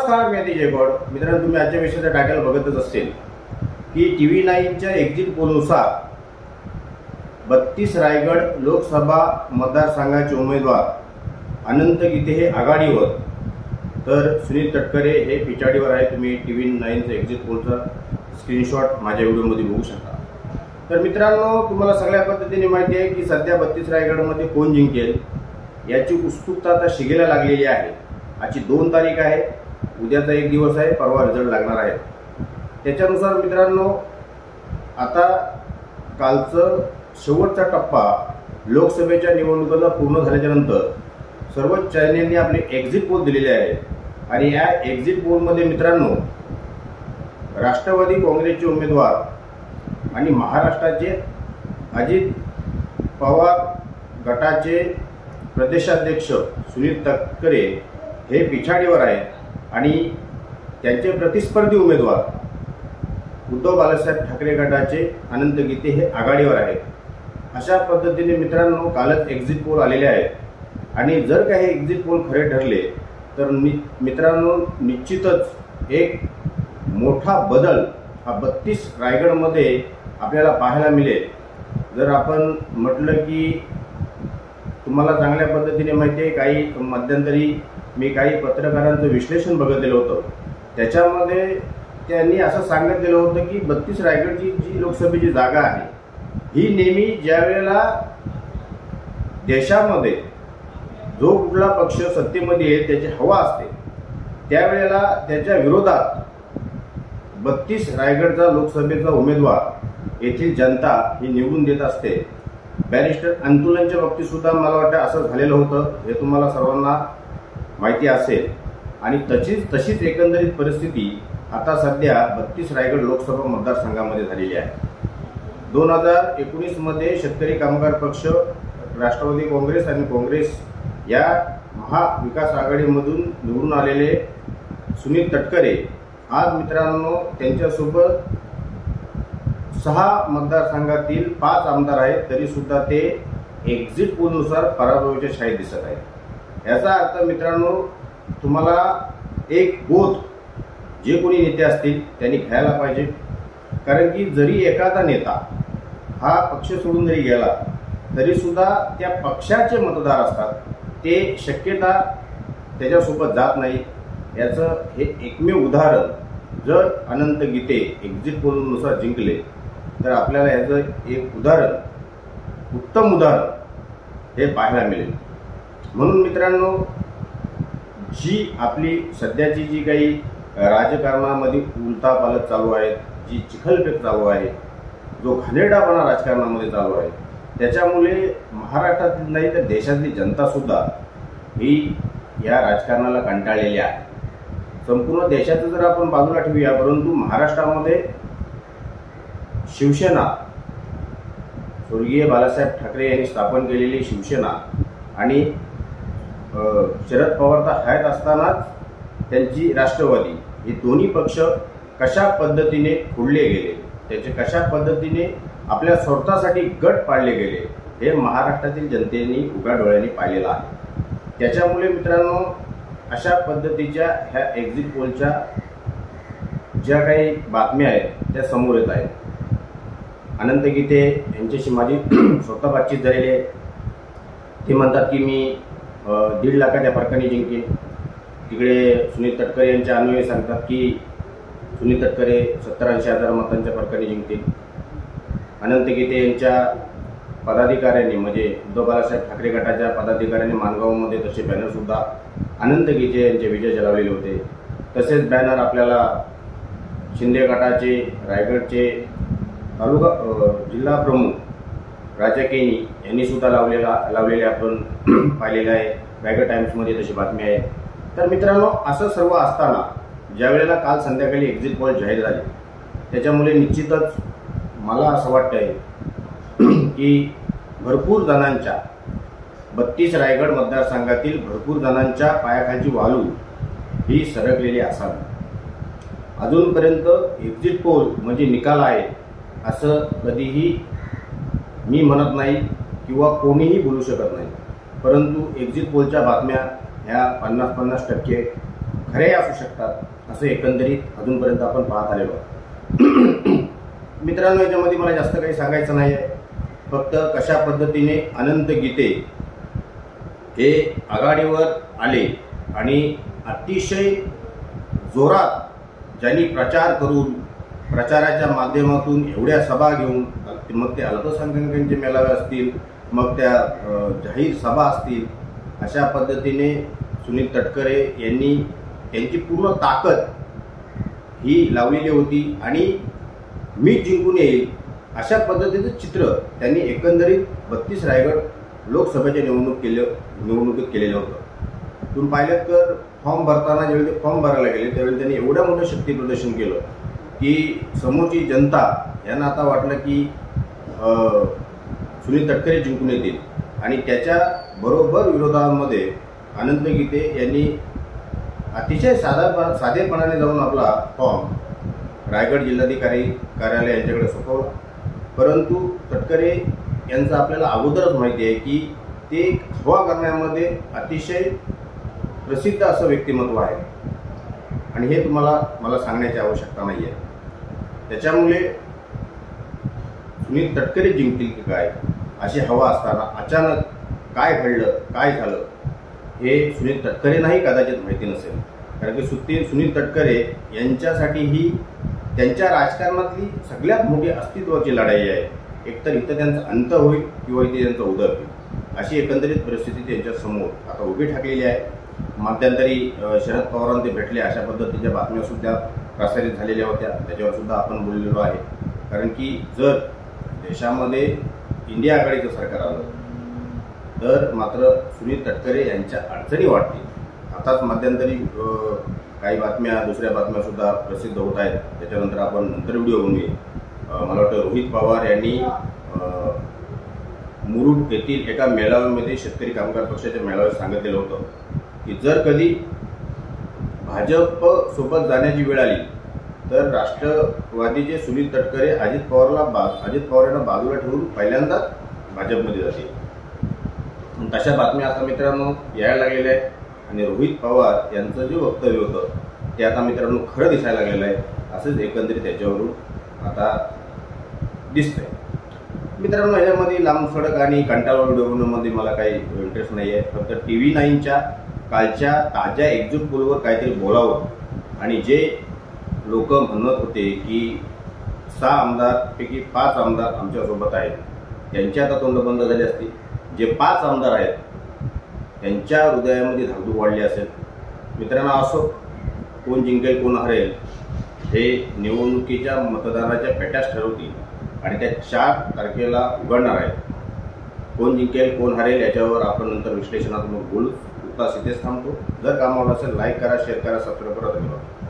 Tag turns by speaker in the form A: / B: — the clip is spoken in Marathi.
A: नमस्कार, मी जयगौड. मित्रांनो, तुम्ही आजच्या विषयाचा टायटल बघतच असेल की TV9च्या एक्झिट पोलनुसार 32 रायगड लोकसभा मतदारसंघाचे उमेदवार अनंत गीते हे आघाडीवर, तर सुनील तटकरे हे पिछाडीवर आहे. तुम्ही TV9चा एक्झिट पोलचा स्क्रीनशॉट माझ्या व्हिडिओमध्ये बघू शकता. तर मित्रांनो, तुम्हाला सगळ्या पद्धतीने माहिती आहे की सध्या 32 रायगडमध्ये कोण जिंकेल याची उत्सुकता आता शिगेला लागलेली आहे. आजची 2 तारीख आहे, उद्याचा एक दिवस आहे, परवा रिझल्ट लागणार आहे. त्याच्यानुसार मित्रांनो, आता कालचं शेवटचा टप्पा लोकसभेच्या निवडणुकीचा पूर्ण झाल्याच्या नंतर सर्वच चॅनेलने आपले एक्झिट पोल दिलेले आहे. आणि या एक्झिट पोलमध्ये मित्रांनो, राष्ट्रवादी काँग्रेसचे उमेदवार आणि महाराष्ट्राचे अजित पवार गटाचे प्रदेशाध्यक्ष सुनील तटकरे हे पिछाडीवर आहेत आणि त्यांचे प्रतिस्पर्धी उमेदवार उद्धव बाळासाहेब ठाकरे गटाचे अनंत गीते हे आघाडीवर आहेत. अशा पद्धतीने मित्रांनो कालच एक्झिट पोल आलेले आहेत आणि जर काही एक्झिट पोल खरे ठरले तर मित्रांनो निश्चितच एक मोठा बदल हा 32 रायगडमध्ये आपल्याला पाहायला मिळेल. जर आपण म्हटलं की तुम्हाला चांगल्या पद्धतीने माहिती आहे, काही मध्यंतरी मी काही पत्रकारांचं विश्लेषण बघितलेलं होतं. त्याच्यामध्ये त्यांनी असं सांगितलेलं होतं की 32 रायगडची जी लोकसभेची जागा आहे ही नेहमी ज्या वेळेला देशामध्ये जो कुठला पक्ष सत्तेमध्ये येईल त्याची हवा असते त्यावेळेला त्याच्या विरोधात 32 रायगडचा लोकसभेचा उमेदवार येथील जनता ही निवडून देत असते. बॅरिस्टर अंतुलनच्या बाबतीत सुद्धा मला वाटतं असं झालेलं होतं, हे तुम्हाला सर्वांना माहिती असेल. आणि तशीच एकंदरीत परिस्थिती आता सध्या 32 रायगड लोकसभा मतदारसंघामध्ये झालेली आहे. 2019 मध्ये शेतकरी कामगार पक्ष, राष्ट्रवादी काँग्रेस आणि काँग्रेस या महाविकास आघाडीमधून निवडून आलेले सुनील तटकरे आज मित्रांनो त्यांच्यासोबत 6 मतदारसंघातील 5 आमदार आहेत, तरी सुद्धा ते एक्झिट पोलनुसार पराभवाच्या छायेत दिसत आहेत. याचा अर्थ मित्रांनो, तुम्हाला एक बोध जे कोणी नेते असतील त्यांनी घ्यायला पाहिजे. कारण की जरी एखादा नेता हा पक्ष सोडून जरी गेला तरी सुद्धा त्या पक्षाचे मतदार असतात, ते शक्यता त्याच्यासोबत जात नाही. याचं हे एकमेव उदाहरण जर अनंत गीते एक्झिट पोलनुसार जिंकले तर आपल्याला याचं एक उदाहरण, उत्तम उदाहरण हे पाहायला मिळेल. म्हणून मित्रांनो, जी आपली सध्याची जी काही राजकारणामध्ये उलथापालथ चालू आहे, जी चिखलफेक चालू आहे, जो घाणेरडापणा राजकारणामध्ये चालू आहे, त्याच्यामुळे महाराष्ट्रातील नाही तर देशातली जनता सुद्धा ही या राजकारणाला कंटाळलेली आहे. संपूर्ण देशाचं जर आपण बाजूला ठेवूया, परंतु महाराष्ट्रामध्ये शिवसेना, स्वर्गीय बाळासाहेब ठाकरे यांनी स्थापन केलेली शिवसेना आणि शरद पवार तर आहेत असतानाच त्यांची राष्ट्रवादी, हे दोन्ही पक्ष कशा पद्धतीने फोडले गेले, त्याचे कशा पद्धतीने आपल्या स्वार्थासाठी गट पाडले गेले हे महाराष्ट्रातील जनतेने उघड्या डोळ्यांनी पाहिलेलं आहे. त्याच्यामुळे मित्रांनो, अशा पद्धतीच्या ह्या एक्झिट पोलच्या ज्या काही बातम्या आहेत त्या समोर येत आहेत. अनंत गीते यांच्याशी माझी स्वतः बातचीत झालेली आहे. ते म्हणतात की मी 1.5 लाखाच्या फरकाने जिंकेन. तिकडे सुनील तटकरे यांच्या अन्वये सांगतात की सुनील तटकरे 70-80 हजार मतांच्या फरकाने जिंकतील. अनंत गीते यांच्या पदाधिकाऱ्यांनी म्हणजे उद्धव बाळासाहेब ठाकरे गटाच्या पदाधिकाऱ्यांनी माणगावमध्ये तसे बॅनर सुद्धा अनंत गीते यांचे विजय जलावलेले होते. तसेच बॅनर आपल्याला शिंदे गटाचे रायगडचे तालुका जिल्हा प्रमुख राजा केनी यांनी सुद्धा लावलेले आपण पाहिलेलं आहे. रायगड टाइम्समध्ये तशी बातमी आहे. तर मित्रांनो, असं सर्व असताना ज्या वेळेला काल संध्याकाळी एक्झिट पोल जाहीर झाले त्याच्यामुळे निश्चितच मला असं वाटतंय की भरपूर जणांच्या 32 रायगड मतदारसंघातील भरपूर जणांच्या पायाखालची वालू ही सरकलेली असावी. अजूनपर्यंत एक्झिट पोल म्हणजे निकाल आहे असं कधीही मी म्हणत नाही किंवा कोणीही बोलू शकत नाही. परंतु एक्झिट पोलच्या बातम्या ह्या 50-50% खरे असू शकतात असं एकंदरीत अजूनपर्यंत आपण पाहत आलेलो आहोत. मित्रांनो, याच्यामध्ये मला जास्त काही सांगायचं नाही आहे. फक्त कशा पद्धतीने अनंत गीते हे आघाडीवर आले आणि अतिशय जोरात ज्यांनी प्रचार करून प्रचाराच्या माध्यमातून एवढ्या सभा घेऊन, मग ते अल्पसंख्याकांचे मेळावे असतील, मग त्या जाहीर सभा असतील, अशा पद्धतीने सुनील तटकरे यांनी त्यांची पूर्ण ताकद ही लावलेली होती आणि मी जिंकून येईल अशा पद्धतीचं चित्र त्यांनी एकंदरीत 32 रायगड लोकसभेच्या निवडणुकीत केलेलं होतं. तुम्ही पाहिलं तर फॉर्म भरताना ज्यावेळी ते फॉर्म भरायला गेले त्यावेळी त्यांनी एवढ्या मोठं शक्ती प्रदर्शन केलं की समोरची जनता यांना आता वाटलं की सुनील तटकरे जिंकून येतील आणि त्याच्या बरोबर विरोधामध्ये अनंत गीते यांनी अतिशय साधेपणाने जाऊन आपला फॉर्म रायगड जिल्हाधिकारी कार्यालय यांच्याकडे सोपवला. परंतु तटकरे यांचं आपल्याला अगोदरच माहिती आहे की ते हवा करण्यामध्ये अतिशय प्रसिद्ध असं व्यक्तिमत्व आहे आणि हे मला सांगण्याची आवश्यकता नाही आहे. त्याच्यामुळे सुनील तटकरे जिंकतील की काय अशी हवा असताना अचानक काय घडलं, काय झालं हे सुनील तटकरेंनाही कदाचित माहिती नसेल. कारण की सुनील तटकरे यांच्यासाठी ही त्यांच्या राजकारणातली सगळ्यात मोठी अस्तित्वाची लढाई आहे. एकतर इथं त्यांचा अंत होईल किंवा इथे त्यांचा उदय होईल, अशी एकंदरीत परिस्थिती त्यांच्यासमोर आता उभी ठाकलेली आहे. मध्यंतरी शरद पवारांना ते भेटले अशा पद्धतीच्या बातम्या सुद्धा प्रसारित झालेल्या होत्या, त्याच्यावर सुद्धा आपण बोललेलो आहे. कारण की जर देशामध्ये इंडिया आघाडीचं सरकार आलं तर मात्र सुनील तटकरे यांच्या अडचणी वाढतील. आताच मध्यंतरी काही बातम्या, दुसऱ्या बातम्या सुद्धा प्रसिद्ध होत आहेत, त्याच्यानंतर आपण नंतर व्हिडिओ बनवूया. मला वाटतं रोहित पवार यांनी मुरुड येथील एका मेळाव्यामध्ये शेतकरी कामगार पक्षाच्या मेळाव्यात सांगितलेलं होतं की जर कधी भाजप सोबत जाण्याची वेळ आली तर राष्ट्रवादीचे सुनील तटकरे अजित पवार यांना बाजूला ठेवून पहिल्यांदा भाजपमध्ये जातील. तशा बातम्या आता मित्रांनो यायला लागलेल्या आहेत आणि रोहित पवार यांचं जे वक्तव्य होतं ते आता मित्रांनो खरं दिसायला लागलेलं आहे, असंच एकंदरीत त्याच्यावरून आता दिसतंय. मित्रांनो, ह्याच्यामध्ये लांब सडक आणि कंटाळवाणा व्हिडिओ बनवण्यामध्ये मला काही इंटरेस्ट नाही आहे. फक्त TV9च्या कालच्या ताज्या एक्झिट पोलवर काहीतरी बोलावं आणि जे लोक म्हणत होते की 6 आमदारपैकी 5 आमदार आमच्यासोबत आहेत, त्यांची आता तोंड बंद झाली असतील. जे 5 आमदार आहेत त्यांच्या हृदयामध्ये धाकधूक वाढली असेल. मित्रांनो, असो कोण जिंकेल कोण हरेल हे निवडणुकीच्या मतदानाच्या पेट्याच ठरवतील आणि त्या 4 तारखेला उघडणार आहेत. कोण जिंकेल कोण हरेल याच्यावर आपण नंतर विश्लेषणात्मक बोलू. तुर्तास इथेच थांबतो. जर काम आवडलं असेल लाईक करा, शेअर करा, सबस्क्राईब करा. धन्यवाद.